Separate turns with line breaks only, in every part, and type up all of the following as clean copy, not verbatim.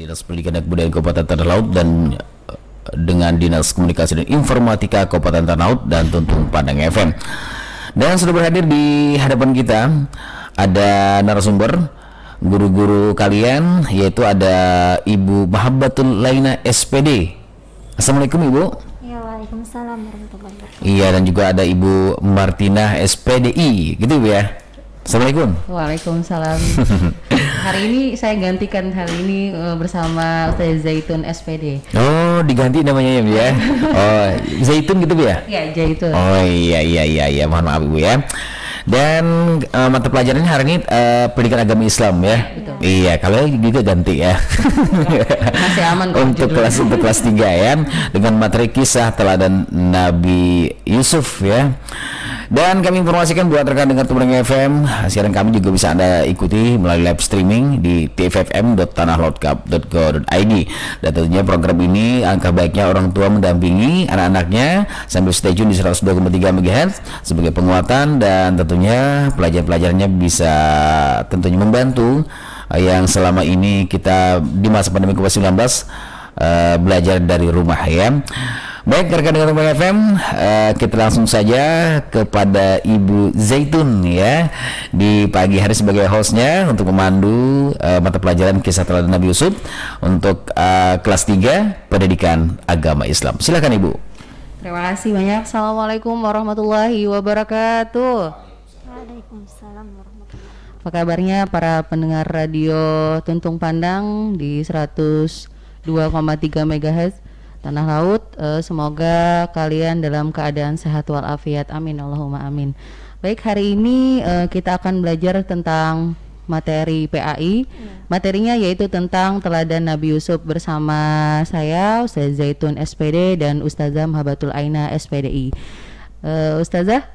Dinas Pendidikan dan Kebudayaan Kabupaten Tanah Laut dan dengan Dinas Komunikasi dan Informatika Kabupaten Tanah Laut dan Tuntung Pandang FM. Dan sudah berhadir di hadapan kita ada narasumber guru-guru kalian, yaitu ada Ibu Mahabbatul Laina SPD. Assalamualaikum Ibu.
Ya, waalaikumsalam warahmatullahi wabarakatuh.
Iya, dan juga ada Ibu Martina SPDI, gitu Ibu ya. Assalamualaikum.
Waalaikumsalam. Hari ini saya gantikan bersama Ustaz Zaitun SPD.
Oh, diganti namanya ya Bu ya. Oh, Zaitun gitu Bu ya?
Iya, Zaitun.
Oh iya, mohon maaf Ibu ya. Dan mata pelajarannya hari ini pendidikan agama Islam ya.
Betul.
Iya, kalau juga ganti ya.
Masih aman kok
untuk kelas 3 ya, dengan materi kisah teladan Nabi Yusuf ya. Dan kami informasikan buat rekan dengar Tumorang FM, siaran kami juga bisa Anda ikuti melalui live streaming di tffm.tanahlautcup.go.id. Dan tentunya program ini angka baiknya orang tua mendampingi anak-anaknya sambil stay tune di 102,3 MHz sebagai penguatan, dan tentunya pelajaran-pelajarannya bisa tentunya membantu yang selama ini kita di masa pandemi COVID-19 belajar dari rumah ya. Baik, rekan dengar Tumorang FM, kita langsung saja kepada Ibu Zaitun ya di pagi hari sebagai hostnya untuk memandu mata pelajaran kisah teladan Nabi Yusuf untuk kelas 3 pendidikan agama Islam. Silakan Ibu.
Terima kasih banyak. Assalamualaikum warahmatullahi wabarakatuh.
Waalaikumsalam warahmatullahi wabarakatuh.
Apa kabarnya para pendengar radio Tuntung Pandang di 102,3 MHz Tanah Laut, semoga kalian dalam keadaan sehat walafiat, amin Allahumma amin. Baik, hari ini kita akan belajar tentang materi PAI. Materinya yaitu tentang teladan Nabi Yusuf bersama saya Ustaz Zaitun SPD dan Ustazah Mahabbatul Laina SPDI. Ustazah,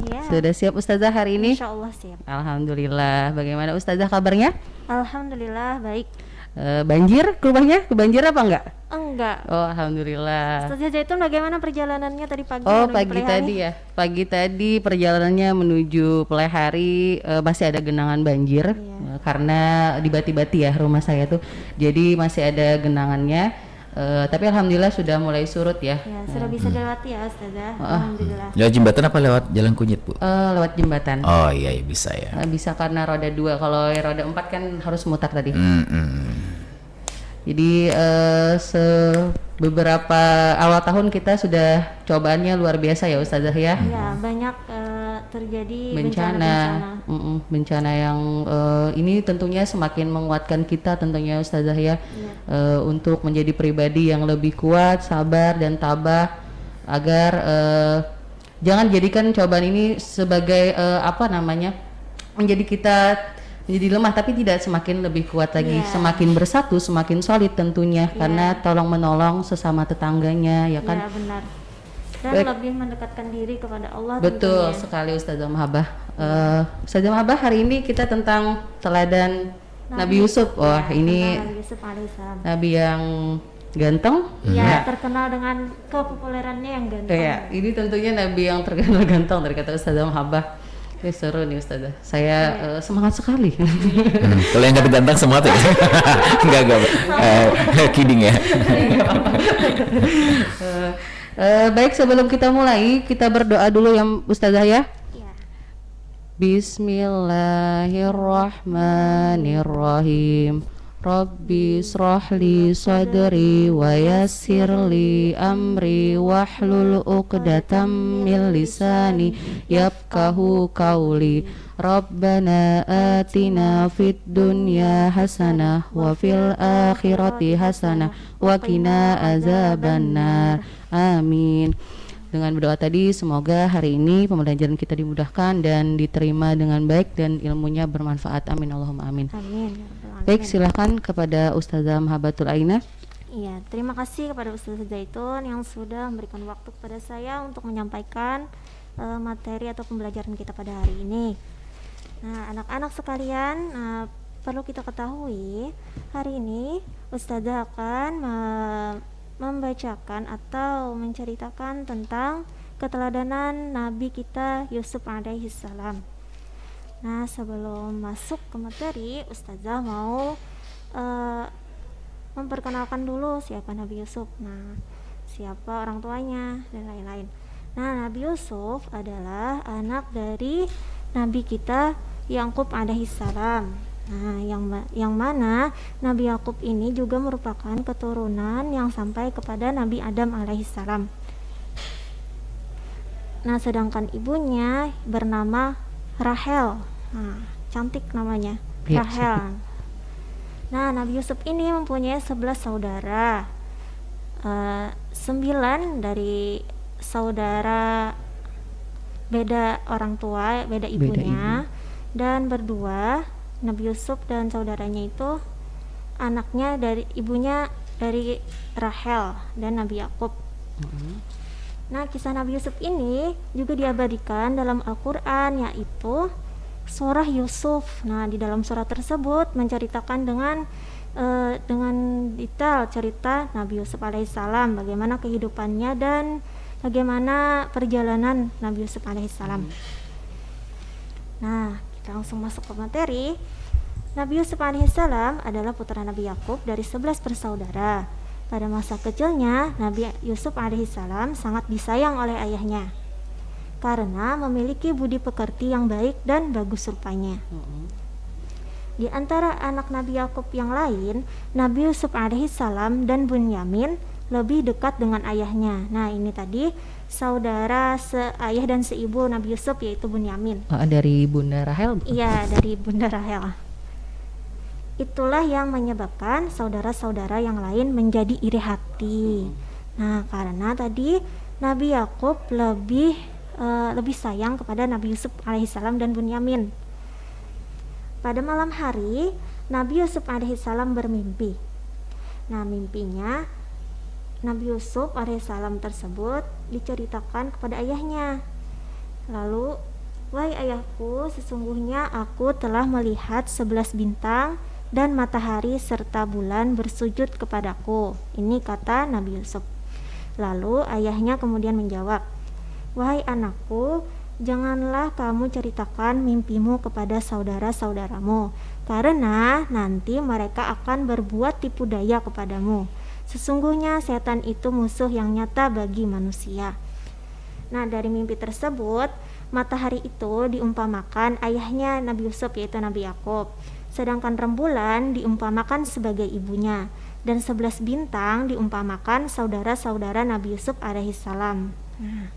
Ya,
sudah siap Ustazah hari ini?
insya Allah siap.
Alhamdulillah. Bagaimana Ustazah kabarnya?
Alhamdulillah baik.
Banjir, kebanjir apa enggak?
Enggak.
Oh, alhamdulillah.
Ustazah Zaitun bagaimana perjalanannya tadi pagi?
Oh,
menuju
pagi
Pelihari?
tadi ya. Pagi tadi perjalanannya menuju Pelihari masih ada genangan banjir karena di Bati-Bati ya rumah saya tuh. Jadi masih ada genangannya. Tapi alhamdulillah sudah mulai surut ya.
Ya, sudah bisa dilewati ya Ustazah. Alhamdulillah.
Lewat jembatan apa lewat jalan kunyit Bu?
Lewat jembatan.
Oh iya, bisa ya.
Bisa karena roda 2. Kalau roda 4 kan harus mutar tadi. Jadi beberapa awal tahun kita sudah cobaannya luar biasa ya Ustazah ya.
Ya, banyak terjadi
bencana yang ini tentunya semakin menguatkan kita tentunya Ustazah ya, untuk menjadi pribadi yang lebih kuat, sabar dan tabah, agar jangan jadikan cobaan ini sebagai menjadi kita menjadi lemah, tapi tidak semakin lebih kuat lagi, semakin bersatu, semakin solid tentunya, karena tolong menolong sesama tetangganya ya kan.
Ya, benar. Dan lebih mendekatkan diri kepada Allah.
Betul
tentunya.
sekali Ustazah Mahabbah. Ustazah Mahabbah, hari ini kita tentang teladan Nabi Yusuf. Wah, ini
Nabi Yusuf alaihissalam.
Nabi yang ganteng.
Ya, terkenal dengan kepopulerannya yang ganteng.
Iya, ini tentunya Nabi yang terkenal ganteng dari kata Ustazah Mahabbah. Ini seru nih Ustazah. Saya semangat sekali.
Kalau yang kata ganteng semangat ya? Enggak. Kidding ya.
Baik, sebelum kita mulai, kita berdoa dulu ya Ustazah ya.
Ya.
Bismillahirrahmanirrahim. Rabbi srahli sadri wa yassirli amri wahlul uqdatam min lisani yafqahu qawli. Rabbana atina fid dunya hasanah wa fil akhirati hasanah wa qina azabannar. Amin. Dengan berdoa tadi, semoga hari ini pembelajaran kita dimudahkan dan diterima dengan baik dan ilmunya bermanfaat. Amin Allahumma amin.
Amin.
Baik, silahkan kepada Ustazah Mahabbatul Laina.
Iya, terima kasih kepada Ustazah Zaitun yang sudah memberikan waktu kepada saya untuk menyampaikan materi atau pembelajaran kita pada hari ini. Nah, anak-anak sekalian, perlu kita ketahui, hari ini Ustazah akan membacakan atau menceritakan tentang keteladanan Nabi kita Yusuf alaihissalam. Nah, sebelum masuk ke materi, Ustazah mau memperkenalkan dulu siapa Nabi Yusuf. Nah, siapa orang tuanya dan lain-lain. Nah, Nabi Yusuf adalah anak dari Nabi kita Yakub alaihissalam. Nah, yang mana Nabi Yakub ini juga merupakan keturunan yang sampai kepada Nabi Adam alaihissalam. Nah, sedangkan ibunya bernama Rahel. Nah, cantik namanya, Rahel. Nah, Nabi Yusuf ini mempunyai 11 saudara. 9 dari saudara beda orang tua, beda ibunya, dan berdua Nabi Yusuf dan saudaranya itu anaknya dari ibunya dari Rahel dan Nabi Yakub. Nah, kisah Nabi Yusuf ini juga diabadikan dalam Al-Quran, yaitu surah Yusuf. Nah, di dalam surah tersebut menceritakan dengan detail cerita Nabi Yusuf alaihissalam, bagaimana kehidupannya dan bagaimana perjalanan Nabi Yusuf alaihissalam. Nah, kita langsung masuk ke materi. Nabi Yusuf alaihissalam adalah putra Nabi Yakub dari 11 bersaudara. Pada masa kecilnya, Nabi Yusuf alaihissalam sangat disayang oleh ayahnya karena memiliki budi pekerti yang baik dan bagus rupanya. Di antara anak Nabi Yakub yang lain, Nabi Yusuf alaihissalam dan Bunyamin lebih dekat dengan ayahnya. Nah, ini tadi saudara seayah dan seibu Nabi Yusuf, yaitu Bunyamin.
Dari Bunda Rahel?
Iya, dari Bunda Rahel. Itulah yang menyebabkan saudara-saudara yang lain menjadi iri hati. Nah, karena tadi Nabi Yakub lebih sayang kepada Nabi Yusuf alaihissalam dan Bunyamin. Pada malam hari, Nabi Yusuf alaihissalam bermimpi. Nah, mimpinya Nabi Yusuf alaihissalam tersebut diceritakan kepada ayahnya. Lalu, wahai ayahku, sesungguhnya aku telah melihat 11 bintang dan matahari serta bulan bersujud kepadaku. Ini kata Nabi Yusuf. Lalu ayahnya kemudian menjawab, wahai anakku, janganlah kamu ceritakan mimpimu kepada saudara-saudaramu, karena nanti mereka akan berbuat tipu daya kepadamu. Sesungguhnya setan itu musuh yang nyata bagi manusia. Nah, dari mimpi tersebut, matahari itu diumpamakan ayahnya Nabi Yusuf, yaitu Nabi Yakub. Sedangkan rembulan diumpamakan sebagai ibunya, dan 11 bintang diumpamakan saudara-saudara Nabi Yusuf alaihissalam. Nah,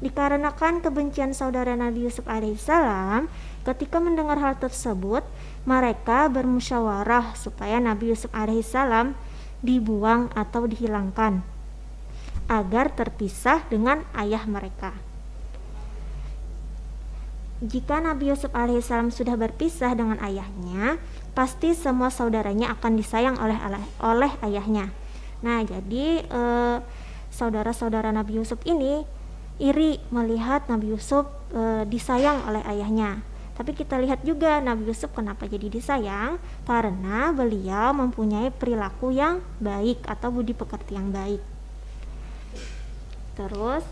dikarenakan kebencian saudara Nabi Yusuf alaihissalam, ketika mendengar hal tersebut, mereka bermusyawarah supaya Nabi Yusuf alaihissalam dibuang atau dihilangkan agar terpisah dengan ayah mereka. Jika Nabi Yusuf alaihissalam sudah berpisah dengan ayahnya, pasti semua saudaranya akan disayang oleh ayahnya. Nah, jadi saudara-saudara Nabi Yusuf ini iri melihat Nabi Yusuf disayang oleh ayahnya. Tapi kita lihat juga Nabi Yusuf kenapa jadi disayang, karena beliau mempunyai perilaku yang baik atau budi pekerti yang baik. Terus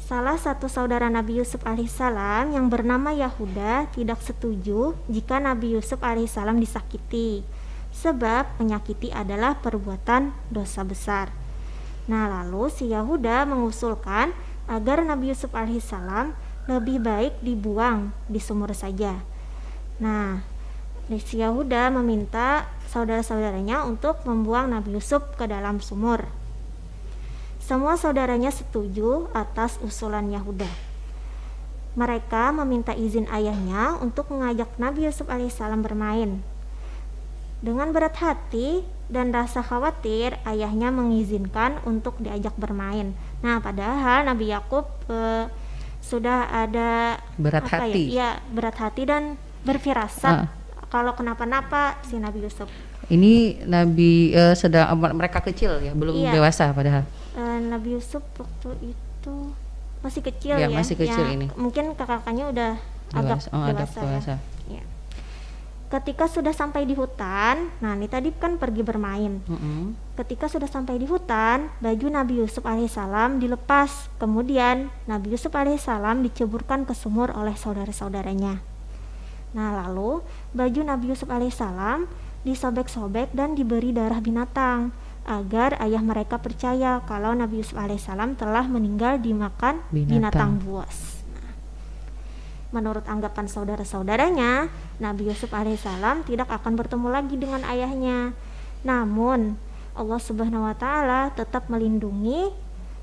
salah satu saudara Nabi Yusuf alaihissalam yang bernama Yahuda tidak setuju jika Nabi Yusuf alaihissalam disakiti, sebab menyakiti adalah perbuatan dosa besar. Nah, lalu si Yahuda mengusulkan agar Nabi Yusuf alaihissalam lebih baik dibuang di sumur saja. Nah, si Yahuda meminta saudara-saudaranya untuk membuang Nabi Yusuf ke dalam sumur. Semua saudaranya setuju atas usulan Yahuda. Mereka meminta izin ayahnya untuk mengajak Nabi Yusuf alaihissalam bermain. Dengan berat hati dan rasa khawatir, ayahnya mengizinkan untuk diajak bermain. Nah, padahal Nabi Yakub sudah ada
berat hati.
Berat hati dan berfirasat kalau kenapa-napa si Nabi Yusuf.
Ini Nabi sedang mereka kecil ya, belum dewasa padahal.
Nabi Yusuf waktu itu masih kecil
ya. Masih kecil ini.
Mungkin kakak-kakaknya udah agak dewasa. Ya. Ketika sudah sampai di hutan, nah ini tadi kan pergi bermain. Ketika sudah sampai di hutan, baju Nabi Yusuf alaihissalam dilepas. Kemudian Nabi Yusuf alaihissalam diceburkan ke sumur oleh saudara-saudaranya. Nah, lalu baju Nabi Yusuf alaihissalam disobek-sobek dan diberi darah binatang agar ayah mereka percaya kalau Nabi Yusuf alaihissalam telah meninggal dimakan binatang buas. Nah, menurut anggapan saudara-saudaranya, Nabi Yusuf alaihissalam tidak akan bertemu lagi dengan ayahnya. Namun Allah Subhanahu wa taala tetap melindungi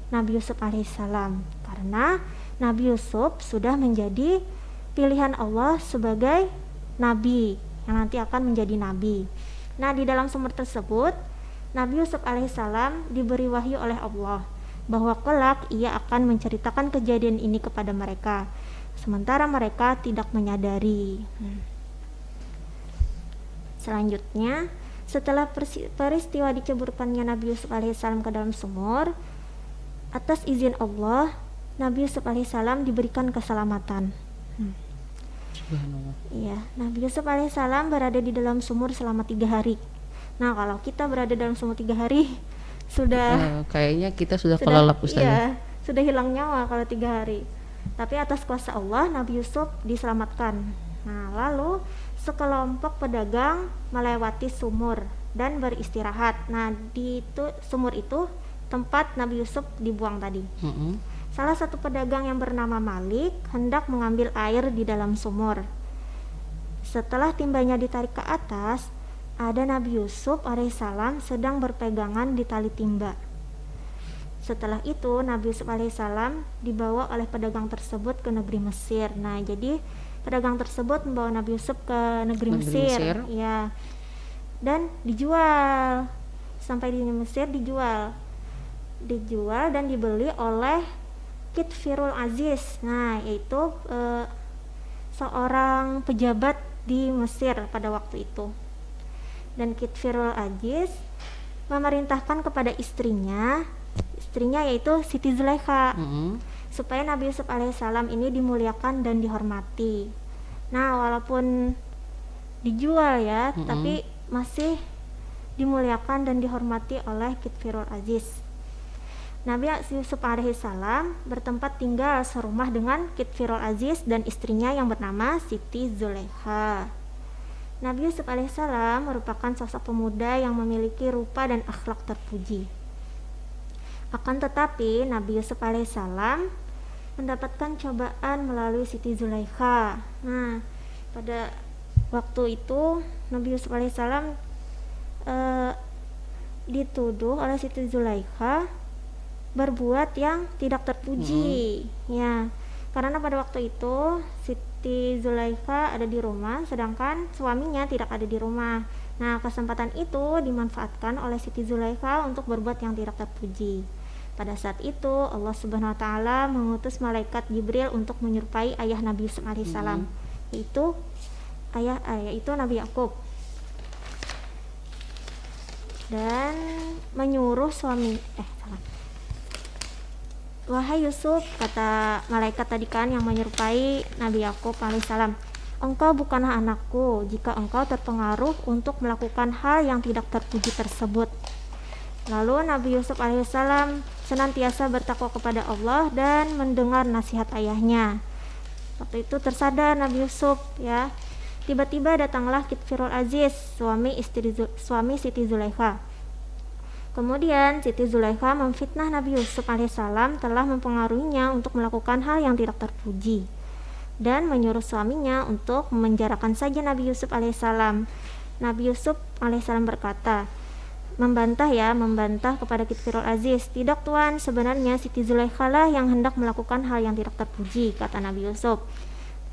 Nabi Yusuf alaihissalam karena Nabi Yusuf sudah menjadi pilihan Allah sebagai nabi yang nanti akan menjadi nabi. Nah, di dalam sumur tersebut Nabi Yusuf alaihissalam diberi wahyu oleh Allah bahwa kelak ia akan menceritakan kejadian ini kepada mereka, sementara mereka tidak menyadari. Selanjutnya, setelah peristiwa diceburkannya Nabi Yusuf alaihissalam ke dalam sumur, atas izin Allah, Nabi Yusuf alaihissalam diberikan keselamatan. Iya, Nabi Yusuf alaihissalam berada di dalam sumur selama 3 hari. Nah, kalau kita berada dalam sumur 3 hari, sudah
kayaknya kita sudah kelelap, Ustaz.
Iya, sudah hilang nyawa kalau 3 hari. Tapi atas kuasa Allah, Nabi Yusuf diselamatkan. Nah, lalu sekelompok pedagang melewati sumur dan beristirahat. Nah, di sumur itu tempat Nabi Yusuf dibuang tadi. Salah satu pedagang yang bernama Malik hendak mengambil air di dalam sumur. Setelah timbanya ditarik ke atas, ada Nabi Yusuf alaihissalam sedang berpegangan di tali timba. Setelah itu Nabi Yusuf alaihissalam dibawa oleh pedagang tersebut ke negeri Mesir. Nah, jadi pedagang tersebut membawa Nabi Yusuf ke negeri Mesir. Ya, dan dijual. Sampai di Mesir dijual dan dibeli oleh Kitfirul Aziz. Nah, yaitu seorang pejabat di Mesir pada waktu itu. Dan Kitfirul Aziz memerintahkan kepada istrinya yaitu Siti Zulaikha, supaya Nabi Yusuf alaihissalam ini dimuliakan dan dihormati. Nah, walaupun dijual ya, tapi masih dimuliakan dan dihormati oleh Kitfirul Aziz. Nabi Yusuf alaihissalam bertempat tinggal serumah dengan Kitfirul Aziz dan istrinya yang bernama Siti Zulaikha. Nabi Yusuf alaihissalam merupakan sosok pemuda yang memiliki rupa dan akhlak terpuji. Akan tetapi Nabi Yusuf alaihissalam mendapatkan cobaan melalui Siti Zulaikha. Nah, pada waktu itu Nabi Yusuf alaihissalam dituduh oleh Siti Zulaikha berbuat yang tidak terpuji. Ya, karena pada waktu itu Siti Zulaikha ada di rumah sedangkan suaminya tidak ada di rumah. Nah, kesempatan itu dimanfaatkan oleh Siti Zulaikha untuk berbuat yang tidak terpuji. Pada saat itu Allah Subhanahu wa taala mengutus malaikat Jibril untuk menyerupai ayah Nabi Yusuf alaihissalam, yaitu Nabi Yakub, dan menyuruh wahai Yusuf, kata malaikat tadi kan yang menyerupai Nabi Yakub alaihissalam, engkau bukanlah anakku jika engkau terpengaruh untuk melakukan hal yang tidak terpuji tersebut. Lalu Nabi Yusuf alaihissalam senantiasa bertakwa kepada Allah dan mendengar nasihat ayahnya. Waktu itu tersadar Nabi Yusuf, ya. Tiba-tiba datanglah Kitfirul Aziz, suami Siti Zulaikha. Kemudian Siti Zulaikha memfitnah Nabi Yusuf alaihissalam telah mempengaruhinya untuk melakukan hal yang tidak terpuji dan menyuruh suaminya untuk memenjarakan saja Nabi Yusuf alaihissalam. Nabi Yusuf alaihissalam berkata, membantah kepada Kitfirul Aziz, tidak tuan, sebenarnya Siti Zulaikha lah yang hendak melakukan hal yang tidak terpuji, kata Nabi Yusuf.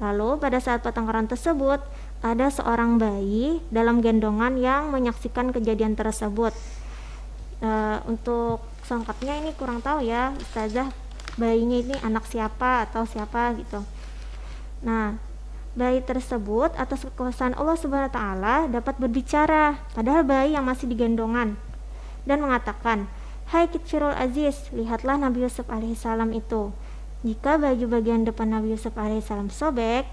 Lalu pada saat pertengkaran tersebut ada seorang bayi dalam gendongan yang menyaksikan kejadian tersebut. Untuk selengkapnya ini kurang tahu ya Ustazah, bayinya ini anak siapa atau siapa gitu. Nah, bayi tersebut atas kekuasaan Allah Subhanahu wa taala dapat berbicara, padahal bayi yang masih digendongan, dan mengatakan, hai Kitfirul Aziz, lihatlah Nabi Yusuf alaihissalam itu. Jika baju bagian depan Nabi Yusuf alaihissalam sobek,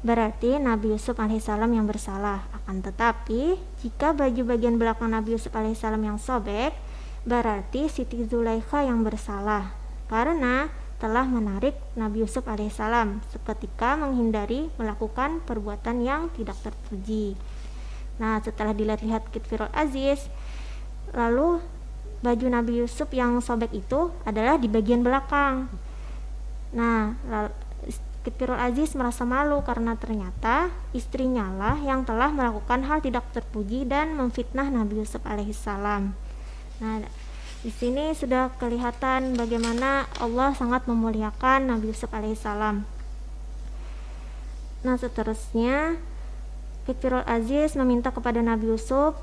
berarti Nabi Yusuf alaihissalam yang bersalah. Akan tetapi jika baju bagian belakang Nabi Yusuf alaihissalam yang sobek, berarti Siti Zulaikha yang bersalah, karena telah menarik Nabi Yusuf alaihissalam seketika menghindari melakukan perbuatan yang tidak terpuji. Nah, setelah dilihat-lihat Kitfirul Aziz, lalu baju Nabi Yusuf yang sobek itu adalah di bagian belakang. Nah, Kitfirul Aziz merasa malu karena ternyata istrinya lah yang telah melakukan hal tidak terpuji dan memfitnah Nabi Yusuf alaihissalam. Nah, di sini sudah kelihatan bagaimana Allah sangat memuliakan Nabi Yusuf alaihissalam. Nah, seterusnya Kitfirul Aziz meminta kepada Nabi Yusuf,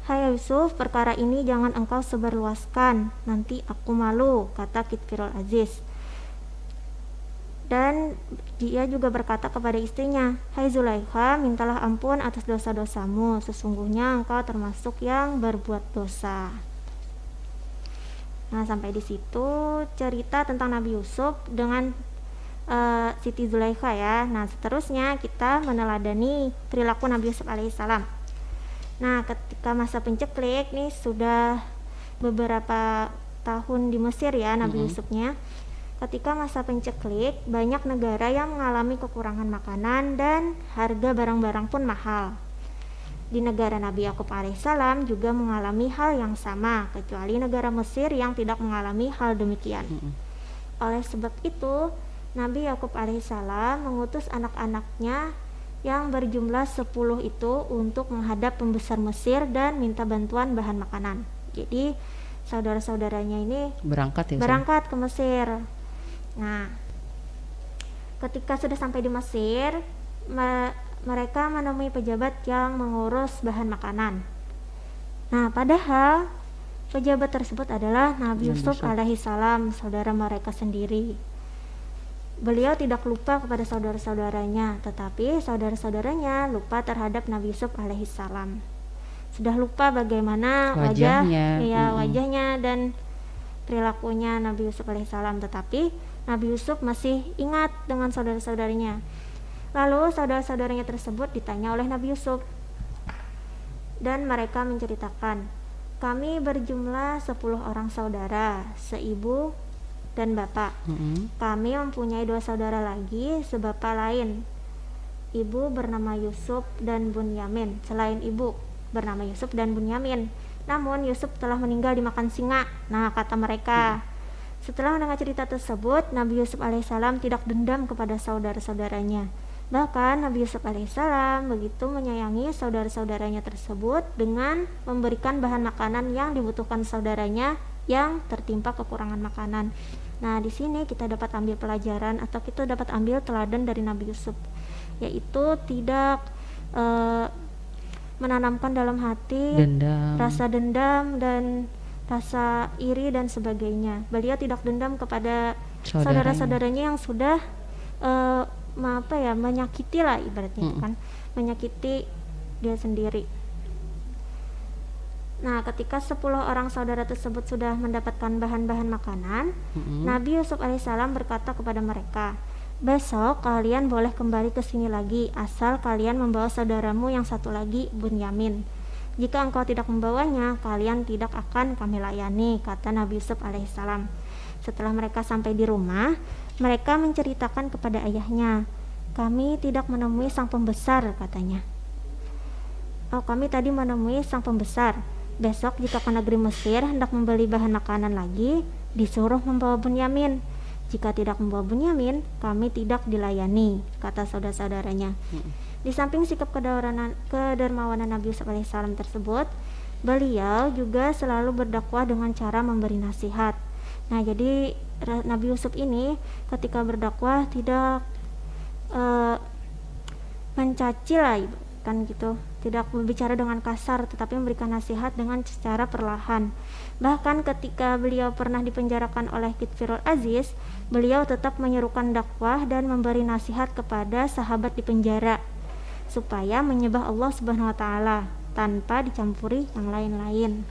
"Hai Yusuf, perkara ini jangan engkau sebarluaskan, nanti aku malu," kata Kitfirul Aziz. Dan dia juga berkata kepada istrinya, "Hai Zulaikha, mintalah ampun atas dosa-dosamu, sesungguhnya engkau termasuk yang berbuat dosa." Nah, sampai di situ cerita tentang Nabi Yusuf dengan Siti Zulaikha ya. Nah, seterusnya kita meneladani perilaku Nabi Yusuf alaihissalam. Nah, ketika masa penceklik nih sudah beberapa tahun di Mesir ya Nabi Yusufnya. Ketika masa penceklik, banyak negara yang mengalami kekurangan makanan dan harga barang-barang pun mahal. Di negara Nabi Yakub alaihissalam juga mengalami hal yang sama, kecuali negara Mesir yang tidak mengalami hal demikian. Oleh sebab itu, Nabi Yakub alaihissalam mengutus anak-anaknya yang berjumlah 10 itu untuk menghadap pembesar Mesir dan minta bantuan bahan makanan. Jadi saudara-saudaranya ini berangkat ke Mesir. Nah, ketika sudah sampai di Mesir, mereka menemui pejabat yang mengurus bahan makanan. Nah, padahal pejabat tersebut adalah Nabi Yusuf alaihissalam, saudara mereka sendiri. Beliau tidak lupa kepada saudara-saudaranya, tetapi saudara-saudaranya lupa terhadap Nabi Yusuf alaihissalam. Sudah lupa bagaimana wajahnya dan perilakunya Nabi Yusuf alaihissalam, tetapi Nabi Yusuf masih ingat dengan saudara-saudaranya. Lalu saudara-saudaranya tersebut ditanya oleh Nabi Yusuf, dan mereka menceritakan, "Kami berjumlah 10 orang saudara, seibu dan bapak. Kami mempunyai 2 saudara lagi sebapak lain. Ibu bernama Yusuf dan Bunyamin, selain ibu bernama Yusuf dan Bunyamin. Namun Yusuf telah meninggal dimakan singa." Nah, kata mereka. Setelah mendengar cerita tersebut, Nabi Yusuf alaihissalam tidak dendam kepada saudara-saudaranya. Bahkan Nabi Yusuf alaihissalam begitu menyayangi saudara-saudaranya tersebut dengan memberikan bahan makanan yang dibutuhkan saudaranya yang tertimpa kekurangan makanan. Nah, di sini kita dapat ambil pelajaran atau kita dapat ambil teladan dari Nabi Yusuf, yaitu tidak menanamkan dalam hati rasa dendam dan rasa iri dan sebagainya. Beliau tidak dendam kepada saudara-saudaranya yang sudah menyakiti lah ibaratnya kan, menyakiti dia sendiri. Nah, ketika 10 orang saudara tersebut sudah mendapatkan bahan-bahan makanan, Nabi Yusuf alaihissalam berkata kepada mereka, "Besok kalian boleh kembali ke sini lagi, asal kalian membawa saudaramu yang satu lagi, Bunyamin. Jika engkau tidak membawanya, kalian tidak akan kami layani," kata Nabi Yusuf alaihissalam. Setelah mereka sampai di rumah, mereka menceritakan kepada ayahnya, "Kami tidak menemui sang pembesar," katanya. "Oh, kami tadi menemui sang pembesar. Besok jika ke negeri Mesir hendak membeli bahan makanan lagi, disuruh membawa Bunyamin. Jika tidak membawa Bunyamin, kami tidak dilayani," kata saudara-saudaranya. Di samping sikap kedermawanan Nabi Yusuf alaihissalam tersebut, beliau juga selalu berdakwah dengan cara memberi nasihat. Nah, jadi Nabi Yusuf ini ketika berdakwah tidak mencaci lah kan gitu, tidak berbicara dengan kasar, tetapi memberikan nasihat dengan secara perlahan. Bahkan ketika beliau pernah dipenjarakan oleh Kitfirul Aziz, beliau tetap menyerukan dakwah dan memberi nasihat kepada sahabat di penjara supaya menyembah Allah Subhanahu wa taala tanpa dicampuri yang lain-lain.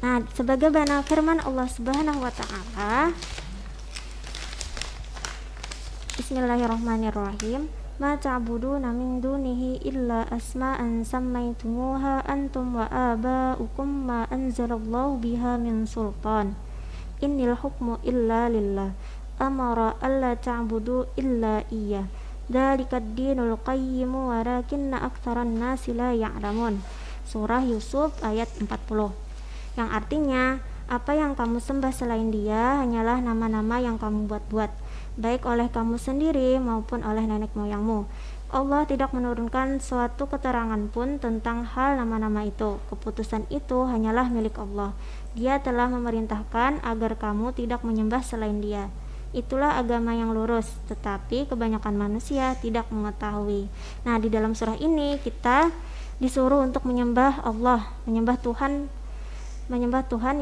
Nah, sebagai bana firman Allah Subhanahu wa taala, Bismillahirrahmanirrahim. ma ta'buduna min dunihi illa asma'an sammaytumuha antum wa aba'ukum ma anzalallahu biha min sultan innil hukmu illa lillah amara alla ta'budu illa iya dzalikad dinul qayyim walakinna aktsaran nasi la ya'lamun. Surah Yusuf ayat 40, yang artinya apa yang kamu sembah selain Dia hanyalah nama-nama yang kamu buat-buat, baik oleh kamu sendiri maupun oleh nenek moyangmu. Allah tidak menurunkan suatu keterangan pun tentang hal nama-nama itu. Keputusan itu hanyalah milik Allah. Dia telah memerintahkan agar kamu tidak menyembah selain Dia. Itulah agama yang lurus, tetapi kebanyakan manusia tidak mengetahui. Nah, di dalam surah ini kita disuruh untuk menyembah Allah, menyembah Tuhan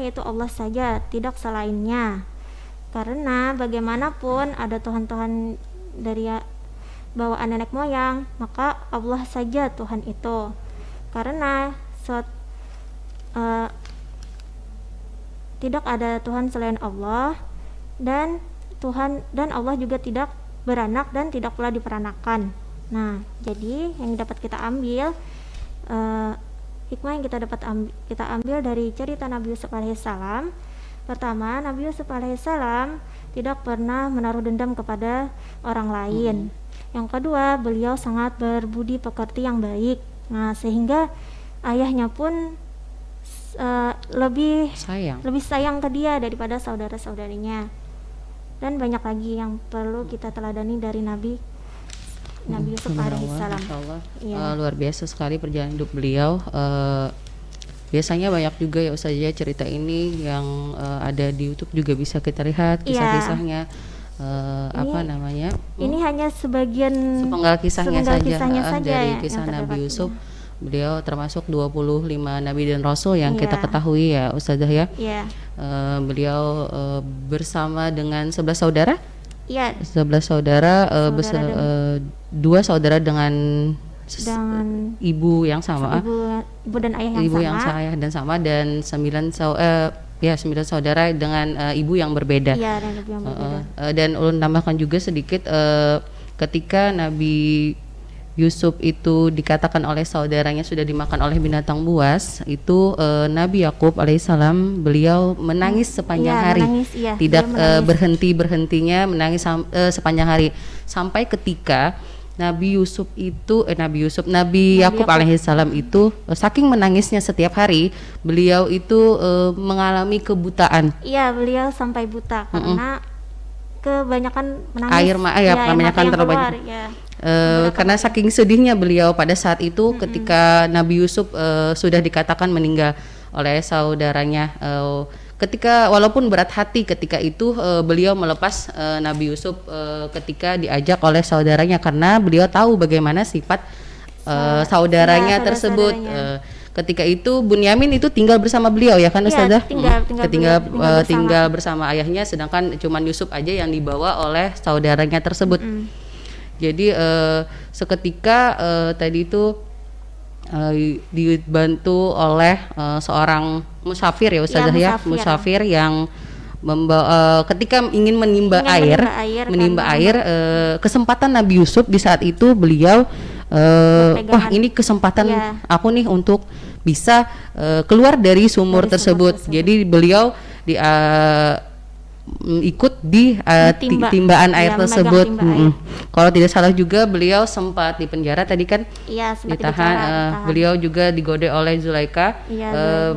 yaitu Allah saja, tidak selainnya. Karena bagaimanapun ada Tuhan-Tuhan dari bawaan nenek moyang, maka Allah saja Tuhan itu. Karena tidak ada Tuhan selain Allah, dan Allah juga tidak beranak dan tidak pula diperanakan. Nah, jadi yang dapat kita ambil hikmah yang kita ambil dari cerita Nabi Yusuf alaihissalam. Pertama, Nabi Yusuf alaihissalam tidak pernah menaruh dendam kepada orang lain. Yang kedua, beliau sangat berbudi pekerti yang baik. Nah, sehingga ayahnya pun lebih sayang ke dia daripada saudara-saudarinya. Dan banyak lagi yang perlu kita teladani dari Nabi Yusuf alaihissalam.
Ya. Luar biasa sekali perjalanan hidup beliau. Biasanya banyak juga ya Ustazah cerita ini yang ada di YouTube juga bisa kita lihat kisah-kisahnya.
Ini hanya sepenggal kisahnya saja
dari kisah Nabi Yusuf. Beliau termasuk 25 nabi dan rasul yang kita ketahui ya Ustazah ya. Beliau bersama dengan 11 saudara. 11 saudara, 2 saudara dengan ibu yang sama.
Ibu dan ayah yang sama. Dan 9 saudara dengan ibu yang berbeda. Dan ulun tambahkan juga sedikit ketika Nabi Yusuf itu dikatakan oleh saudaranya sudah dimakan oleh binatang buas, itu Nabi Yakub alaihissalam beliau menangis sepanjang hari, tidak berhentinya menangis sepanjang hari, sampai ketika Nabi Yakub alaihissalam itu saking menangisnya setiap hari, beliau itu mengalami kebutaan. Iya, beliau sampai buta karena kebanyakan menangis.
Kebanyakan terlalu banyak. Karena saking sedihnya beliau pada saat itu ketika Nabi Yusuf sudah dikatakan meninggal oleh saudaranya. Ketika walaupun berat hati ketika itu beliau melepas Nabi Yusuf ketika diajak oleh saudaranya, karena beliau tahu bagaimana sifat saudaranya tersebut. Ketika itu Bunyamin itu tinggal bersama beliau ya kan Ustazah? Tinggal bersama ayahnya, sedangkan cuman Yusuf aja yang dibawa oleh saudaranya tersebut. Jadi seketika tadi itu dibantu oleh seorang musafir ya Ustazah musafir yang membawa ketika ingin menimba air, kesempatan Nabi Yusuf di saat itu beliau ini kesempatan aku nih untuk bisa keluar dari sumur tersebut. Jadi beliau ikut di timbaan air tersebut. Kalau tidak salah juga beliau sempat dipenjara tadi kan? Ditahan. Beliau juga digoda oleh Zulaika.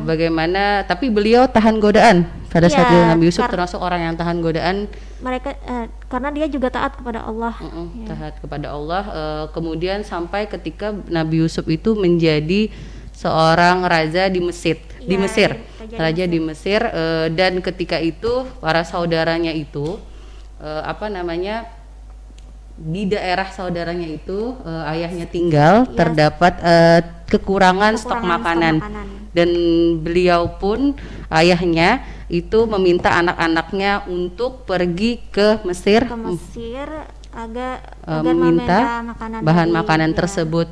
Bagaimana? Tapi beliau tahan godaan pada saat Nabi Yusuf termasuk orang yang tahan godaan.
Karena dia juga taat kepada Allah.
Taat kepada Allah. Kemudian sampai ketika Nabi Yusuf itu menjadi seorang raja di Mesir. Raja di Mesir, dan ketika itu para saudaranya itu di daerah saudaranya itu ayahnya tinggal terdapat kekurangan stok makanan. Dan beliau pun ayahnya itu meminta anak-anaknya untuk pergi ke Mesir agar meminta bahan makanan tersebut,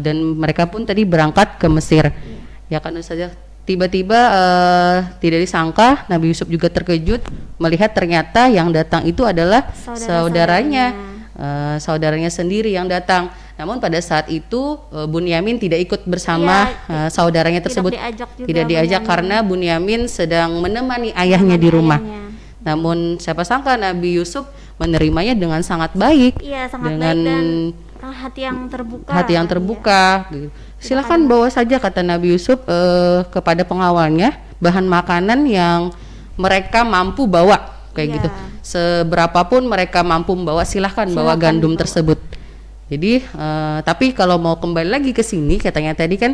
dan mereka pun tadi berangkat ke Mesir. Ya kan Ustazah, tiba-tiba tidak disangka Nabi Yusuf juga terkejut melihat ternyata yang datang itu adalah saudaranya. saudaranya sendiri yang datang. Namun pada saat itu Bunyamin tidak ikut bersama saudaranya tersebut. Tidak diajak karena Bunyamin sedang menemani ayahnya di rumah. Namun siapa sangka Nabi Yusuf menerimanya dengan sangat baik.
Iya, sangat
dengan
baik dan hati yang terbuka.
Hati yang terbuka. Gitu. Silakan bawa saja, kata Nabi Yusuf kepada pengawalnya, bahan makanan yang mereka mampu bawa, kayak gitu. Seberapapun mereka mampu membawa, silahkan bawa gandum tersebut. Jadi tapi kalau mau kembali lagi ke sini, katanya tadi kan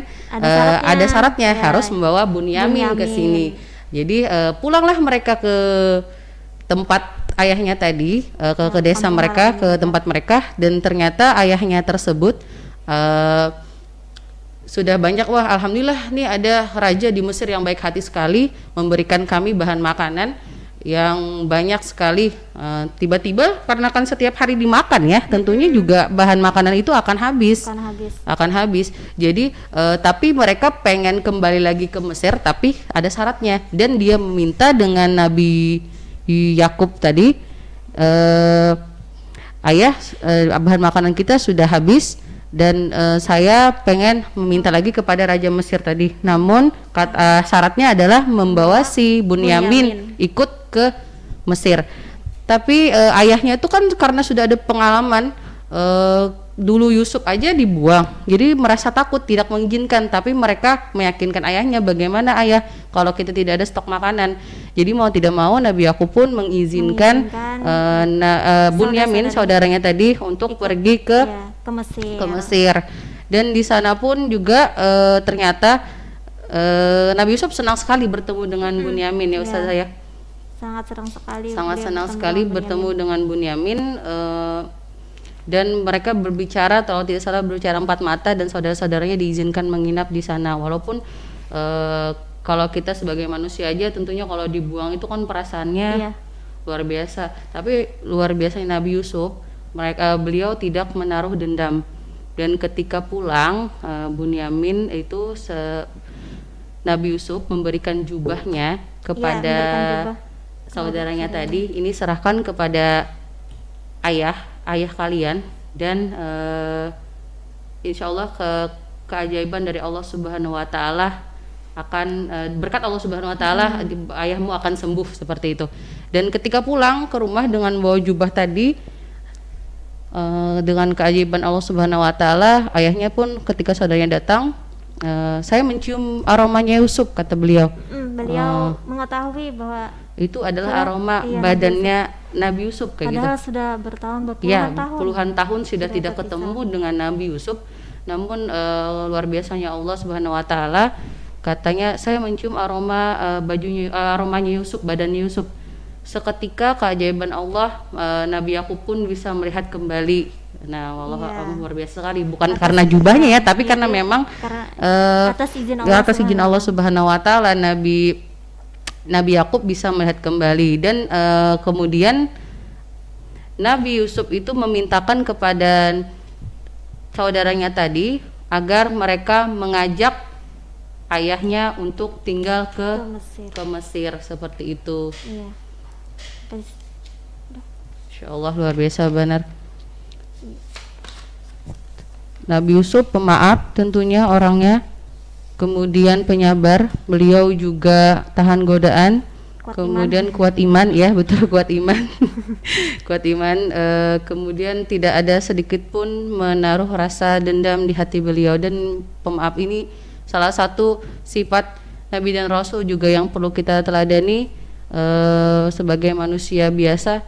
ada syaratnya harus membawa Bunyamin ke sini. Jadi pulanglah mereka ke tempat ayahnya tadi, ke desa mereka, ke tempat mereka, dan ternyata ayahnya tersebut sudah banyak, wah alhamdulillah nih ada raja di Mesir yang baik hati sekali, memberikan kami bahan makanan yang banyak sekali. Tiba-tiba karena kan setiap hari dimakan ya, tentunya juga bahan makanan itu akan habis. Jadi tapi mereka pengen kembali lagi ke Mesir, tapi ada syaratnya, dan dia meminta dengan Nabi Yakub tadi, ayah, bahan makanan kita sudah habis dan saya pengen meminta lagi kepada Raja Mesir tadi. Namun syaratnya adalah membawa si Bunyamin ikut ke Mesir. Tapi ayahnya itu kan karena sudah ada pengalaman, dulu Yusuf aja dibuang, jadi merasa takut, tidak mengizinkan. Tapi mereka meyakinkan ayahnya, bagaimana ayah kalau kita tidak ada stok makanan. Jadi mau tidak mau Nabi Yakub pun mengizinkan Bunyamin saudaranya tadi untuk pergi ke Mesir. Dan di sana pun juga ternyata Nabi Yusuf senang sekali bertemu dengan Bunyamin, ya Ustazah ya.
Sangat
senang sekali bertemu dengan Bunyamin. Dan mereka berbicara, kalau tidak salah berbicara empat mata, dan saudara-saudaranya diizinkan menginap di sana. Walaupun kalau kita sebagai manusia aja tentunya kalau dibuang itu kan perasaannya luar biasa. Tapi luar biasanya Nabi Yusuf, beliau tidak menaruh dendam. Dan ketika pulang, Bunyamin itu Nabi Yusuf memberikan jubahnya kepada saudaranya tadi, ini serahkan kepada ayah kalian, dan insya Allah keajaiban dari Allah Subhanahu Wa Taala akan berkat Allah Subhanahu Wa Taala ayahmu akan sembuh, seperti itu. Dan ketika pulang ke rumah dengan bawa jubah tadi, dengan keajaiban Allah Subhanahu Wa Taala, ayahnya pun ketika saudaranya datang, saya mencium aromanya Yusuf, kata beliau.
Beliau mengetahui bahwa
itu adalah aroma badannya Nabi Yusuf, kayak
padahal
gitu.
Sudah bertahun-tahun.
Puluhan tahun sudah tidak ketemu dengan Nabi Yusuf. Namun luar biasanya Allah Subhanahu Wa Taala, katanya saya mencium aroma aromanya Yusuf, badannya Yusuf. Seketika keajaiban Allah, Nabi Yakub pun bisa melihat kembali. Nah, Allah luar biasa sekali. Bukan karena jubahnya ya, tapi karena memang atas izin Allah Subhanahu Wa Taala, Nabi Yakub bisa melihat kembali. Dan kemudian Nabi Yusuf itu memintakan kepada saudaranya tadi agar mereka mengajak ayahnya untuk tinggal ke Mesir, seperti itu. Insya Allah luar biasa benar. Nabi Yusuf pemaaf tentunya orangnya, kemudian penyabar, beliau juga tahan godaan, kemudian kuat iman, ya betul, kuat iman. Kuat iman, kemudian tidak ada sedikit pun menaruh rasa dendam di hati beliau. Dan pemaaf ini salah satu sifat Nabi dan Rasul juga yang perlu kita teladani. Sebagai manusia biasa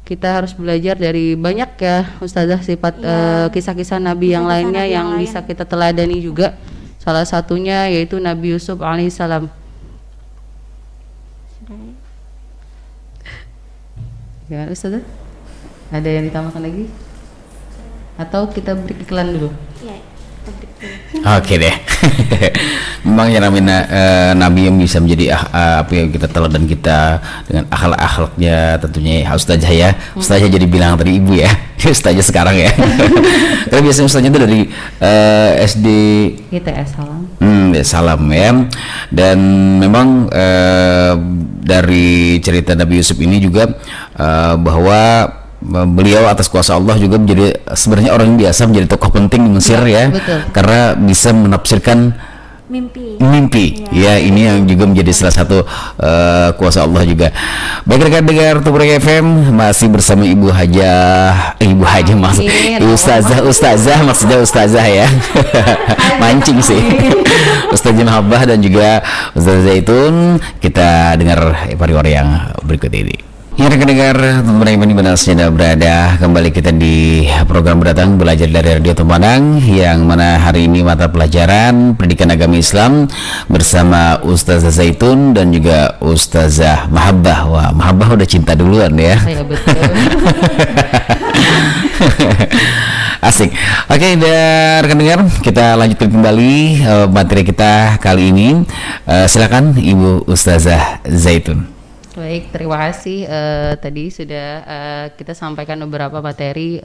kita harus belajar dari banyak ya Ustazah sifat kisah-kisah Nabi yang lainnya yang bisa kita teladani juga. Salah satunya yaitu Nabi Yusuf alaihissalam. Ya Ustazah, ada yang ditambahkan lagi? Atau kita beri iklan dulu?
Oke deh. Memang ya namanya Nabi yang bisa menjadi apa yang kita teladan kita dengan akhlak-akhlaknya tentunya ya Ustazah ya. Ustazah jadi bilang tadi ibu ya. Ustazah sekarang ya. Karena biasanya Ustazah itu dari SD
ITS Salam.
Salam ya. Dan memang dari cerita Nabi Yusuf ini juga bahwa beliau atas kuasa Allah juga menjadi sebenarnya orang yang biasa menjadi tokoh penting di Mesir ya,
betul.
karena bisa menafsirkan mimpi. Ya, ini yang juga menjadi salah satu kuasa Allah juga. Baik rekan dengar Tubruk FM, masih bersama Ibu Ustazah maksudnya Ustazah ya. Mancing sih. Ustazah Mahabbah dan juga Ustazah Zaitun. Kita dengar pariwara yang berikut ini. Ya rekan dengar, teman-teman yang benar sudah berada kembali kita di program berdatang belajar dari Radio Tempanang, yang mana hari ini mata pelajaran pendidikan agama Islam bersama Ustazah Zaitun dan juga Ustazah Mahabbah. Wah, Mahabbah udah cinta duluan ya.
Iya betul.
Asik. Oke, rekan dengar, kita lanjutkan kembali materi kita kali ini. Silakan Ibu Ustazah Zaitun.
Baik, terima kasih. Tadi sudah kita sampaikan beberapa materi,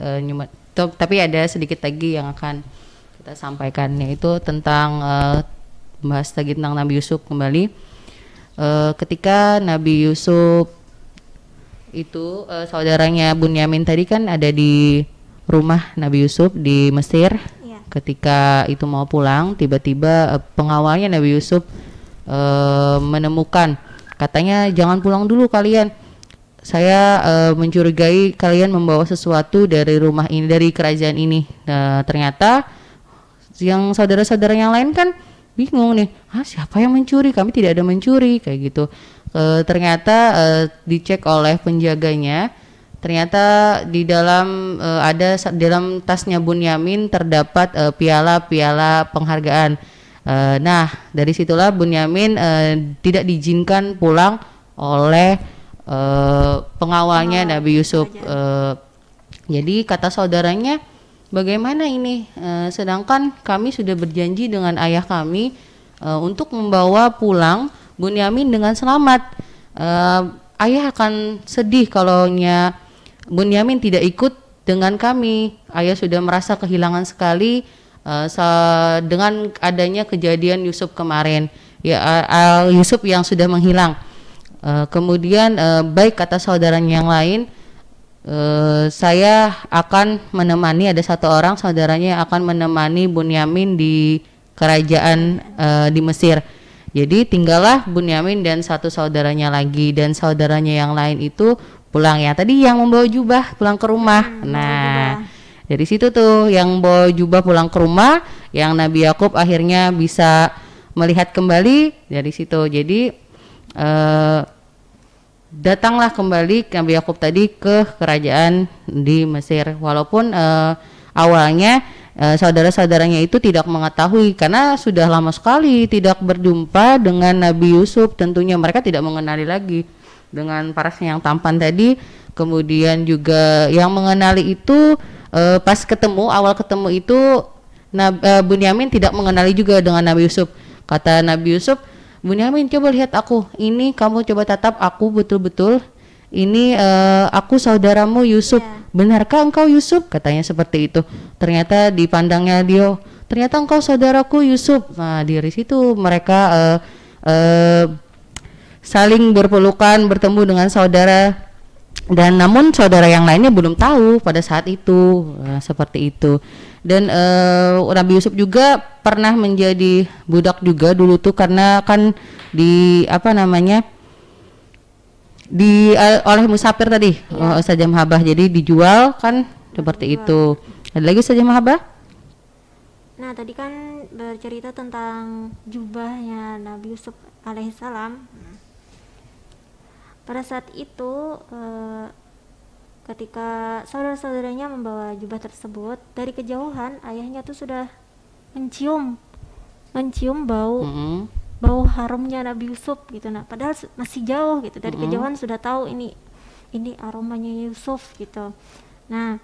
tapi ada sedikit lagi yang akan kita sampaikan, yaitu tentang bahas lagi tentang Nabi Yusuf kembali. Ketika Nabi Yusuf itu saudaranya Bunyamin tadi kan ada di rumah Nabi Yusuf di Mesir.
Iya.
Ketika itu mau pulang, tiba-tiba pengawalnya Nabi Yusuf menemukan, katanya jangan pulang dulu kalian. Saya mencurigai kalian membawa sesuatu dari rumah ini, dari kerajaan ini. Nah, ternyata yang saudara-saudara yang lain kan bingung nih, siapa yang mencuri? Kami tidak ada mencuri, kayak gitu. Ternyata dicek oleh penjaganya, ternyata di dalam dalam tasnya Bunyamin terdapat piala-piala penghargaan. Nah, dari situlah Bunyamin tidak diizinkan pulang oleh pengawalnya Nabi Yusuf. Jadi kata saudaranya, bagaimana ini? Sedangkan kami sudah berjanji dengan ayah kami untuk membawa pulang Bunyamin dengan selamat. Ayah akan sedih kalau Bunyamin tidak ikut dengan kami. Ayah sudah merasa kehilangan sekali dengan adanya kejadian Yusuf kemarin, ya, Yusuf yang sudah menghilang. Kemudian baik kata saudaranya yang lain, saya akan menemani, ada satu orang saudaranya yang akan menemani Bunyamin di kerajaan di Mesir. Jadi tinggallah Bunyamin dan satu saudaranya lagi, dan saudaranya yang lain itu pulang, ya tadi yang membawa jubah pulang ke rumah. Nah, dari situ tuh yang bawa jubah pulang ke rumah, yang Nabi Yakub akhirnya bisa melihat kembali dari situ. Jadi datanglah kembali Nabi Yakub tadi ke kerajaan di Mesir. Walaupun awalnya saudara-saudaranya itu tidak mengetahui, karena sudah lama sekali tidak berjumpa dengan Nabi Yusuf. Tentunya mereka tidak mengenali lagi dengan parasnya yang tampan tadi. Kemudian juga yang mengenali itu pas awal ketemu itu Bunyamin tidak mengenali juga dengan Nabi Yusuf. Kata Nabi Yusuf, Bunyamin, coba lihat aku, ini kamu coba tatap aku betul-betul, ini aku saudaramu Yusuf, benarkah engkau Yusuf? Katanya seperti itu. Ternyata dipandangnya dia, ternyata engkau saudaraku Yusuf. Nah, dari situ mereka saling berpelukan, bertemu dengan saudara. Dan namun saudara yang lainnya belum tahu pada saat itu, seperti itu. Dan Nabi Yusuf juga pernah menjadi budak juga dulu tuh, karena kan oleh musafir tadi, Ustazah Mahabbah, jadi dijual kan, seperti itu. Ada lagi Ustazah Mahabbah?
Nah, tadi kan bercerita tentang jubahnya Nabi Yusuf alaihissalam. Pada saat itu ketika saudara-saudaranya membawa jubah tersebut, dari kejauhan ayahnya tuh sudah mencium bau harumnya Nabi Yusuf gitu. Nah, padahal masih jauh gitu, dari kejauhan sudah tahu ini aromanya Yusuf gitu. Nah,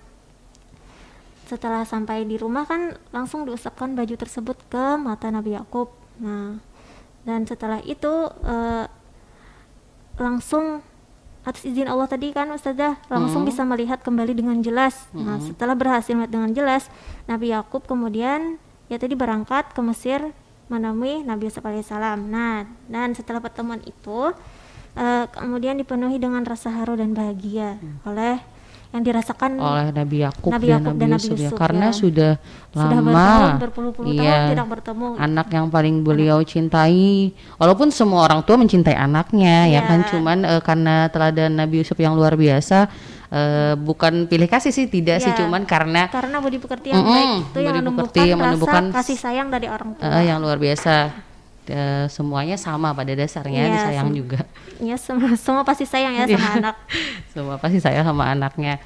setelah sampai di rumah kan langsung diusapkan baju tersebut ke mata Nabi Yakub. Nah, dan setelah itu langsung atas izin Allah tadi kan Ustazah, langsung bisa melihat kembali dengan jelas. Nah, setelah berhasil melihat dengan jelas, Nabi Yakub kemudian ya tadi berangkat ke Mesir menemui Nabi Yusuf alaihissalam. Nah, dan setelah pertemuan itu kemudian dipenuhi dengan rasa haru dan bahagia oleh yang dirasakan
oleh Nabi Yakub
Nabi
dan
Yakub
Nabi
dan Nabi
Yusuf ya,
Yusuf,
karena
ya.
sudah
Sudah
lama
berpuluh-puluh
iya,
tahun tidak bertemu.
anak yang paling beliau cintai, walaupun semua orang tua mencintai anaknya ya
Iya.
kan, cuman karena teladan Nabi Yusuf yang luar biasa, bukan pilih kasih sih, tidak sih,
Iya.
cuman karena
Karena budi pekerti yang baik itu yang
budi
menumbuhkan
pekerti, yang
rasa
menumbuhkan
kasih sayang dari orang tua.
yang luar biasa. Semuanya sama pada dasarnya,
Iya,
disayang juga.
Ya, semua pasti sayang ya sama anak.
Semua pasti sayang sama anaknya.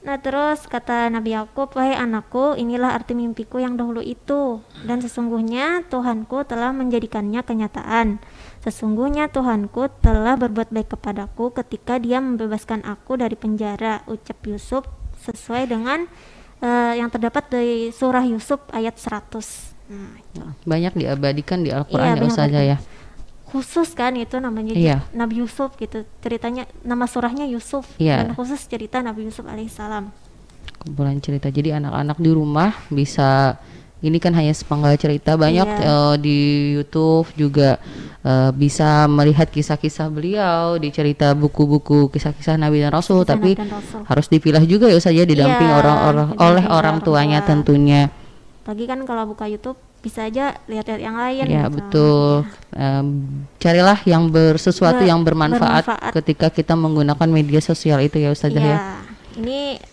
Nah, terus kata Nabi Yakub, "Wahai anakku, inilah arti mimpiku yang dahulu itu, dan sesungguhnya Tuhanku telah menjadikannya kenyataan. Sesungguhnya Tuhanku telah berbuat baik kepadaku ketika Dia membebaskan aku dari penjara," ucap Yusuf sesuai dengan yang terdapat dari surah Yusuf ayat 100. Nah,
Banyak diabadikan di Al-Quran ya
banyak
Ustazah ya.
khusus kan itu namanya
Iya.
Nabi Yusuf gitu, ceritanya, nama surahnya Yusuf,
Iya.
dan khusus cerita Nabi Yusuf alaihissalam.
Kumpulan cerita, jadi anak-anak di rumah bisa, ini kan hanya sepenggal cerita, banyak
Iya.
di YouTube juga bisa melihat kisah-kisah beliau di cerita buku-buku kisah-kisah Nabi dan Rasul,
Kisah
tapi
Nabi dan Rasul.
harus dipilah juga ya Ustazah, didamping
Iya,
oleh
didamping
orang tuanya
tua.
tentunya.
Pagi kan kalau buka YouTube bisa aja lihat-lihat yang lain
Ya
gitu.
betul. Carilah yang sesuatu yang bermanfaat
bermanfaat.
ketika kita menggunakan media sosial itu ya Ustazah ya.
Iya, ini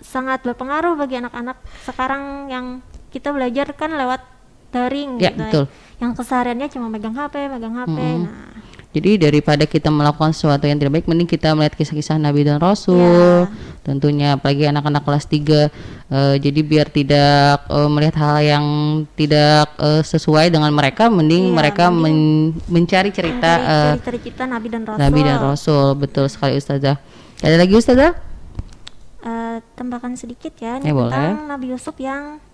sangat berpengaruh bagi anak-anak sekarang yang kita belajar kan lewat daring
Ya,
gitu.
betul.
Yang kesehariannya cuma megang HP. Nah,
Jadi daripada kita melakukan sesuatu yang tidak baik, mending kita melihat kisah-kisah Nabi dan Rasul. Tentunya apalagi anak-anak kelas 3, jadi biar tidak melihat hal yang tidak sesuai dengan mereka, mending
Iya,
mereka mencari cerita
cerita Nabi dan Rasul.
Nabi dan Rasul. Betul sekali Ustazah. Ada lagi Ustazah?
Tambahkan sedikit ya, ini
Boleh.
tentang Nabi Yusuf yang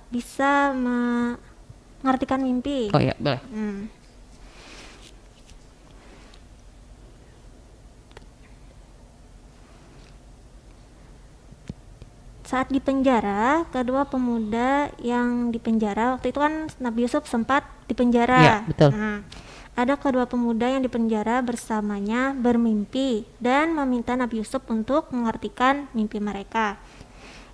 bisa mengartikan mimpi.
Oh ya, boleh.
Saat di penjara, kedua pemuda yang dipenjara, waktu itu kan Nabi Yusuf sempat dipenjara.
Ya, betul.
Nah, ada kedua pemuda yang dipenjara bersamanya bermimpi dan meminta Nabi Yusuf untuk mengartikan mimpi mereka.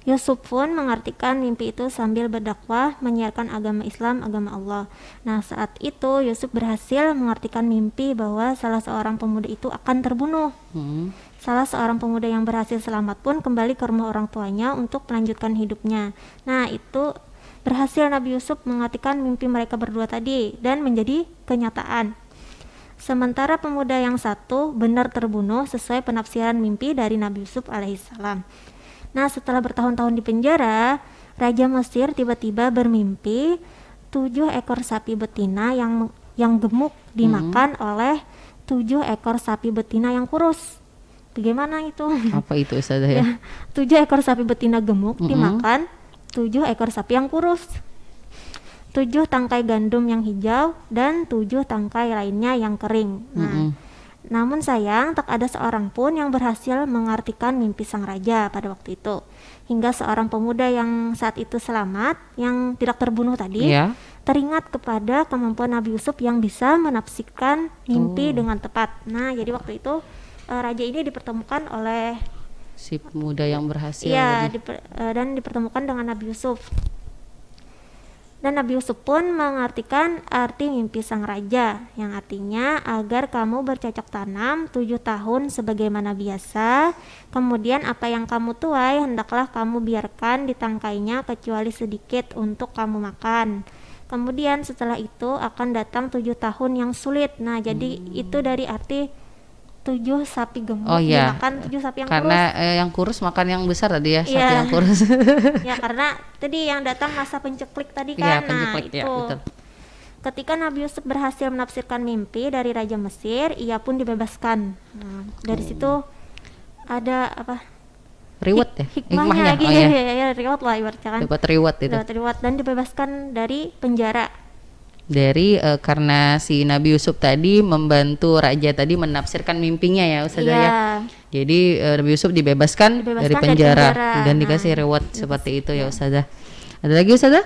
Yusuf pun mengartikan mimpi itu sambil berdakwah menyiarkan agama Islam, agama Allah. Nah, saat itu Yusuf berhasil mengartikan mimpi bahwa salah seorang pemuda itu akan terbunuh. Salah seorang pemuda yang berhasil selamat pun kembali ke rumah orang tuanya untuk melanjutkan hidupnya. Nah, itu berhasil Nabi Yusuf mengartikan mimpi mereka berdua tadi dan menjadi kenyataan. Sementara pemuda yang satu benar terbunuh sesuai penafsiran mimpi dari Nabi Yusuf alaihissalam. Nah, setelah bertahun-tahun di penjara, Raja Mesir tiba-tiba bermimpi 7 ekor sapi betina yang gemuk dimakan oleh 7 ekor sapi betina yang kurus. Bagaimana itu?
Apa itu Ustazah ya?
7 ekor sapi betina gemuk dimakan 7 ekor sapi yang kurus. 7 tangkai gandum yang hijau dan 7 tangkai lainnya yang kering. Nah, namun sayang tak ada seorang pun yang berhasil mengartikan mimpi sang raja pada waktu itu. Hingga seorang pemuda yang saat itu selamat, yang tidak terbunuh tadi, teringat kepada kemampuan Nabi Yusuf yang bisa menafsirkan mimpi dengan tepat. Nah, jadi waktu itu raja ini dipertemukan oleh
si pemuda yang berhasil.
Iya, dan dipertemukan dengan Nabi Yusuf. Dan Nabi Yusuf pun mengartikan arti mimpi sang raja, yang artinya agar kamu bercocok tanam 7 tahun sebagaimana biasa, kemudian apa yang kamu tuai hendaklah kamu biarkan ditangkainya kecuali sedikit untuk kamu makan. Kemudian setelah itu akan datang 7 tahun yang sulit. Nah, jadi itu dari arti 7 sapi gemuk dimakan 7 sapi yang
karena
kurus.
yang kurus makan yang besar tadi ya, sapi yang kurus.
Ya, karena tadi yang datang masa penceklik tadi kan.
Iya, penceklik,
nah, itu.
betul.
Ketika Nabi Yusuf berhasil menafsirkan mimpi dari Raja Mesir, ia pun dibebaskan. Nah, dari situ ada apa?
Reward ya?
Hikmahnya lagi. Ya, reward lah ibaratnya kan.
Dapat reward itu.
Dapat reward dan dibebaskan dari penjara.
Dari karena si Nabi Yusuf tadi membantu raja tadi menafsirkan mimpinya ya Ustazah ya. Jadi Nabi Yusuf dibebaskan dari penjara dan dikasih reward seperti itu ya Ustazah. Ada lagi Ustazah?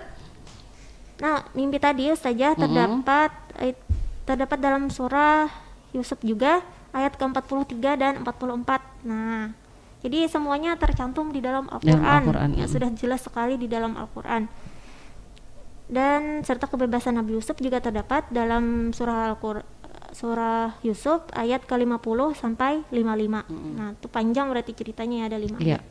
Nah, mimpi tadi Ustazah terdapat dalam surah Yusuf juga ayat ke-43 dan 44. Nah, Jadi semuanya tercantum di dalam
Dalam
Al-Quran,
Al-Quran,
yang sudah jelas sekali di dalam Al-Quran. Dan serta kebebasan Nabi Yusuf juga terdapat dalam surah Yusuf ayat ke-50 sampai 55. Nah, itu panjang berarti ceritanya, ada 5 ayat.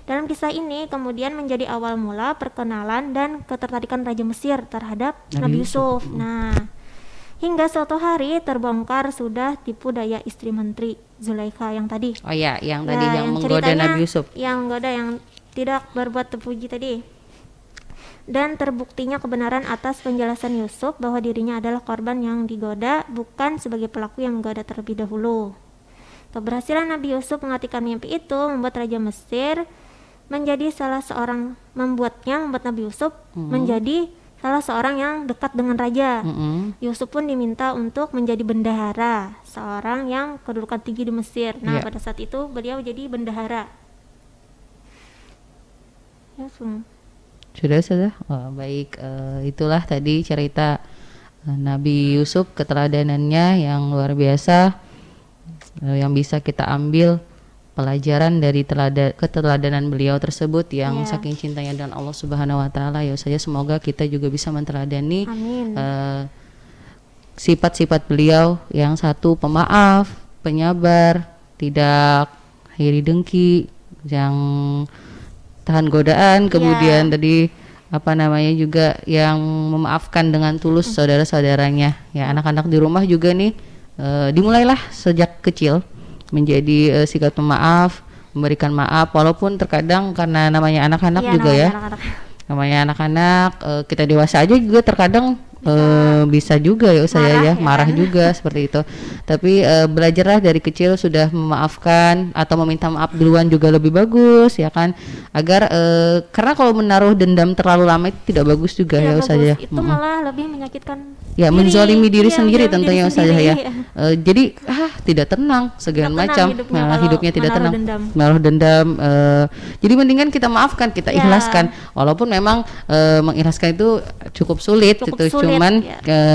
Dalam kisah ini kemudian menjadi awal mula perkenalan dan ketertarikan Raja Mesir terhadap Nabi Yusuf. Nah, hingga suatu hari terbongkar sudah tipu daya istri menteri Zulaikha yang tadi.
Oh ya, yang tadi
Ya,
yang menggoda
ceritanya
Nabi Yusuf.
Yang menggoda, yang tidak berbuat terpuji tadi. Dan terbuktinya kebenaran atas penjelasan Yusuf bahwa dirinya adalah korban yang digoda, bukan sebagai pelaku yang menggoda terlebih dahulu. Keberhasilan Nabi Yusuf mengartikan mimpi itu membuat Raja Mesir menjadi membuat Nabi Yusuf menjadi salah seorang yang dekat dengan raja. Yusuf pun diminta untuk menjadi bendahara, seorang yang kedudukan tinggi di Mesir. Nah, pada saat itu beliau jadi bendahara.
Sudah. Oh, baik, itulah tadi cerita Nabi Yusuf, keteladanannya yang luar biasa, yang bisa kita ambil pelajaran dari keteladanan beliau tersebut yang saking cintanya dengan Allah Subhanahu wa taala. Ya saja semoga kita juga bisa menteladani sifat-sifat beliau, yang satu pemaaf, penyabar, tidak iri dengki, yang tahan godaan, kemudian tadi juga yang memaafkan dengan tulus saudara-saudaranya. Ya, anak-anak di rumah juga nih dimulailah sejak kecil menjadi sikap pemaaf, memberikan maaf, walaupun terkadang karena namanya anak-anak juga namanya anak-anak, kita dewasa aja juga terkadang bisa juga ya saya marah juga seperti itu. Tapi belajarlah dari kecil sudah memaafkan atau meminta maaf duluan juga lebih bagus, ya kan, agar karena kalau menaruh dendam terlalu lama itu tidak bagus juga ya Ustazah.
Itu malah lebih menyakitkan
menzalimi diri sendiri tentunya Ustazah ya. Jadi tidak tenang segala macam, hidupnya tidak tenang, menaruh dendam. Jadi mendingan kita maafkan, kita ikhlaskan, walaupun memang mengikhlaskan itu cukup sulit. Cuman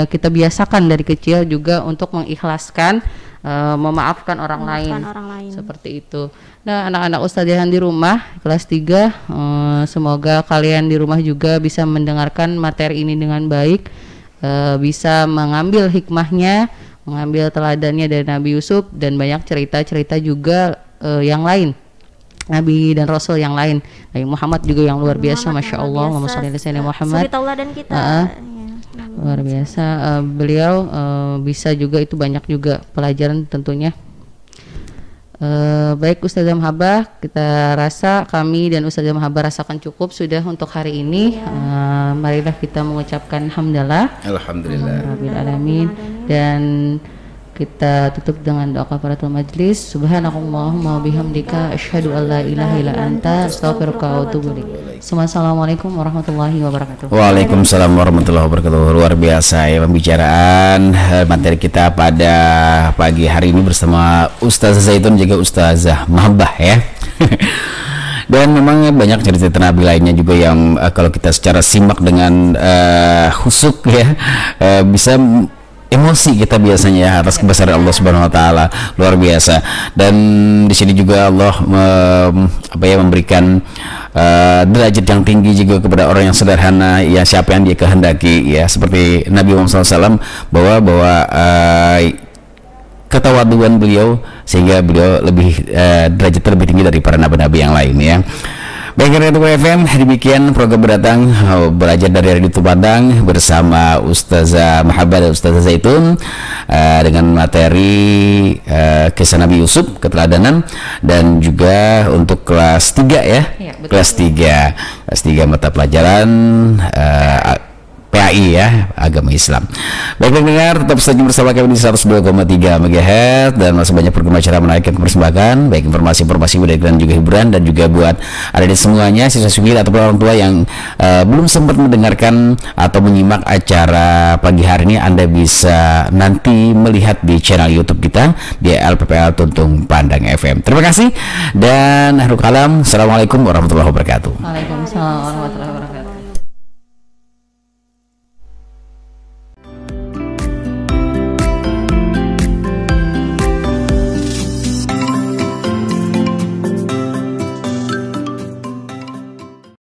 kita biasakan dari kecil juga untuk mengikhlaskan, memaafkan orang lain. Seperti itu. Nah, anak-anak Ustazah yang di rumah kelas 3, semoga kalian di rumah juga bisa mendengarkan materi ini dengan baik, bisa mengambil hikmahnya, mengambil teladannya dari Nabi Yusuf, dan banyak cerita-cerita juga yang lain, Nabi dan Rasul yang lain. Nabi Muhammad juga yang luar biasa, Masya Allah. Allahumma sholli ala sayyidina Muhammad.
Suri tauladan kita.
Luar biasa. Beliau bisa juga, itu banyak juga pelajaran tentunya. Baik Ustazah Mahabbah, kita rasa kami dan Ustazah Mahabbah rasakan cukup sudah untuk hari ini. Marilah kita mengucapkan hamdalah, Rabbil alamin, dan kita tutup dengan doa kafaratul majlis. Subhanakallahumma bihamdika asyhadu an la ilaha illa anta astaghfiruka wa atubu ilaik. Assalamualaikum warahmatullahi wabarakatuh.
Waalaikumsalam warahmatullahi wabarakatuh. Luar biasa ya pembicaraan materi kita pada pagi hari ini bersama Ustazah Zaitun juga Ustazah Mahabbah ya. Dan memang banyak cerita Nabi lainnya juga yang kalau kita secara simak dengan husuk ya, bisa emosi kita biasanya ya atas kebesaran Allah Subhanahu wa taala, luar biasa. Dan di sini juga Allah memberikan derajat yang tinggi juga kepada orang yang sederhana, ya siapa yang dia kehendaki, ya seperti Nabi Muhammad SAW, bahwa ketawaduan beliau sehingga beliau lebih derajat lebih tinggi dari para nabi-nabi yang lain ya. Baik, Radio FM, demikian program berdatang belajar dari Radio Padang bersama Ustazah Mahabbah dan Ustazah Zaitun dengan materi kisah Nabi Yusuf, keteladanan, dan juga untuk kelas 3 ya, kelas 3 mata pelajaran PAI ya, agama Islam. Baik pendengar, tetap saja bersama kami di 102,3 MHz dan masih banyak program acara menarik yang persembahkan, baik informasi-informasi dan juga hiburan, dan juga buat adik-adik semuanya, siswa-siswi ataupun orang tua yang belum sempat mendengarkan atau menyimak acara pagi hari ini, Anda bisa nanti melihat di channel YouTube kita di LPPL Tuntung Pandang FM. Terima kasih dan akhirul kalam. Assalamualaikum warahmatullahi wabarakatuh.
Waalaikumsalam warahmatullahi wabarakatuh.